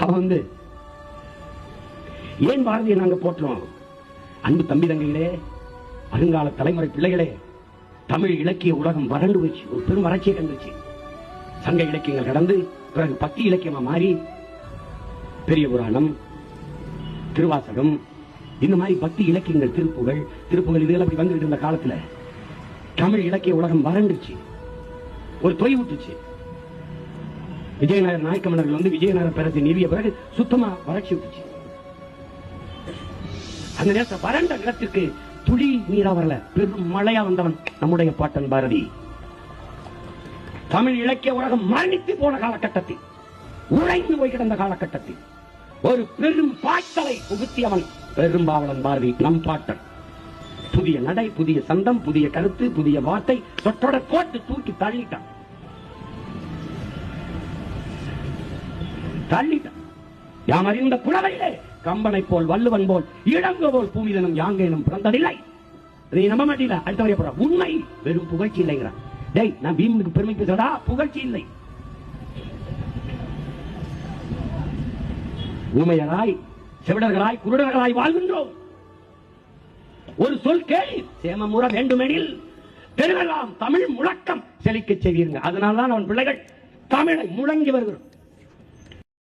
அவன் ஏன் பாரதியை நாங்க போற்றோம்? அன்பு தம்பி தங்கைகளே, வருங்கால தலைமுறை பிள்ளைகளே, தமிழ் இலக்கிய உலகம் வறண்டு வச்சு ஒரு பெரும் வறட்சியை கண்டுச்சு. சங்க இலக்கியங்கள் கடந்து பிறகு பக்தி இலக்கியமா மாறி பெரிய புராணம், திருவாசகம், இந்த மாதிரி பக்தி இலக்கியங்கள், திருப்புகள் இதெல்லாம் அப்படி வந்துட்டு இருந்த காலத்துல தமிழ் இலக்கிய உலகம் வறண்டுச்சு, ஒரு தொய்வுட்டுச்சு. விஜயநகர நாயக்க மன்னர்கள் விஜயநகர பேரரசை நிறுவிய பிறகு சுத்தமா வறட்சி விட்டுச்சு. அந்த நேரத்தில் வறண்ட நிலத்திற்கு துளி நீரா வரல, பெரும் மழையா வந்தவன் நம்முடைய பாட்டன் பாரதி. தமிழ் இலக்கிய உலகம் மரணித்து போன காலகட்டத்தில், உழைந்து போய் கிடந்த காலகட்டத்தில் ஒரு பெரும் பாய்ச்சலை புகுத்தியவன் பெரும்பாவளன் பாரதி, நம் பாட்டன். புதிய நடை, புதிய சந்தம், புதிய கருத்து, புதிய வார்த்தை தொட்டோட போட்டு தூக்கி தள்ளிட்டான். யாம் அறிந்த புலவையிலே கம்பனை போல், வள்ளுவன் போல், இளங்க போல் பூமிதனும் யாங்கேனும் பிறந்ததில்லை. இதை நம்ப மாட்டீங்களா? அடுத்த வரைய போற உண்மை வெறும் புகழ்ச்சி இல்லைங்கிறான். டேய், நான் பீமுக்கு பெருமை பேசுறதா? புகழ்ச்சி இல்லை. ஊமையராய், செவிடர்களாய், குருடர்களாய் வாழ்கின்றோம். ஒரு சொல் கேள்வி சேமமுற வேண்டுமெனில் பெருகலாம் தமிழ் முழக்கம் செழிக்க செய்வீர்கள். அதனால்தான் அவன் பிள்ளைகள் தமிழை முழங்கி வருகிறோம்.